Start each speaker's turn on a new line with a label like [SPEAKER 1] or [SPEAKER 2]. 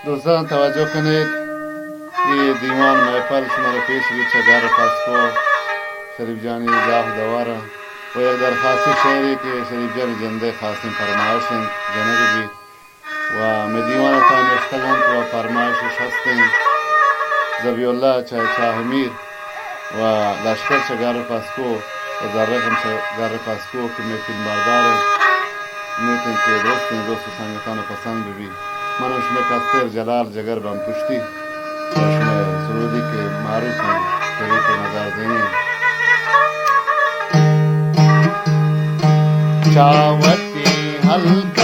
[SPEAKER 1] دوستان توجه کنید، این دیوان محفل شما را پیش بود چگر پاسکو شریف جانی زاف دواره و یک درخواستی شعری که شریف جان زنده خواستیم فرمایشن جنگ بید و می دیوانتان اشتغن و فرمایشش هستیم زبی الله چاهمیر و لشکر چگر پاسکو و در رقم چگر پاسکو که می فیلم برداره میتون که دوست و سنگتان پسند ببید. منوش میکستر جلال جگر بم پشتی شما سرودی که معروف هم طریق نظر دینی چاوتی حلقه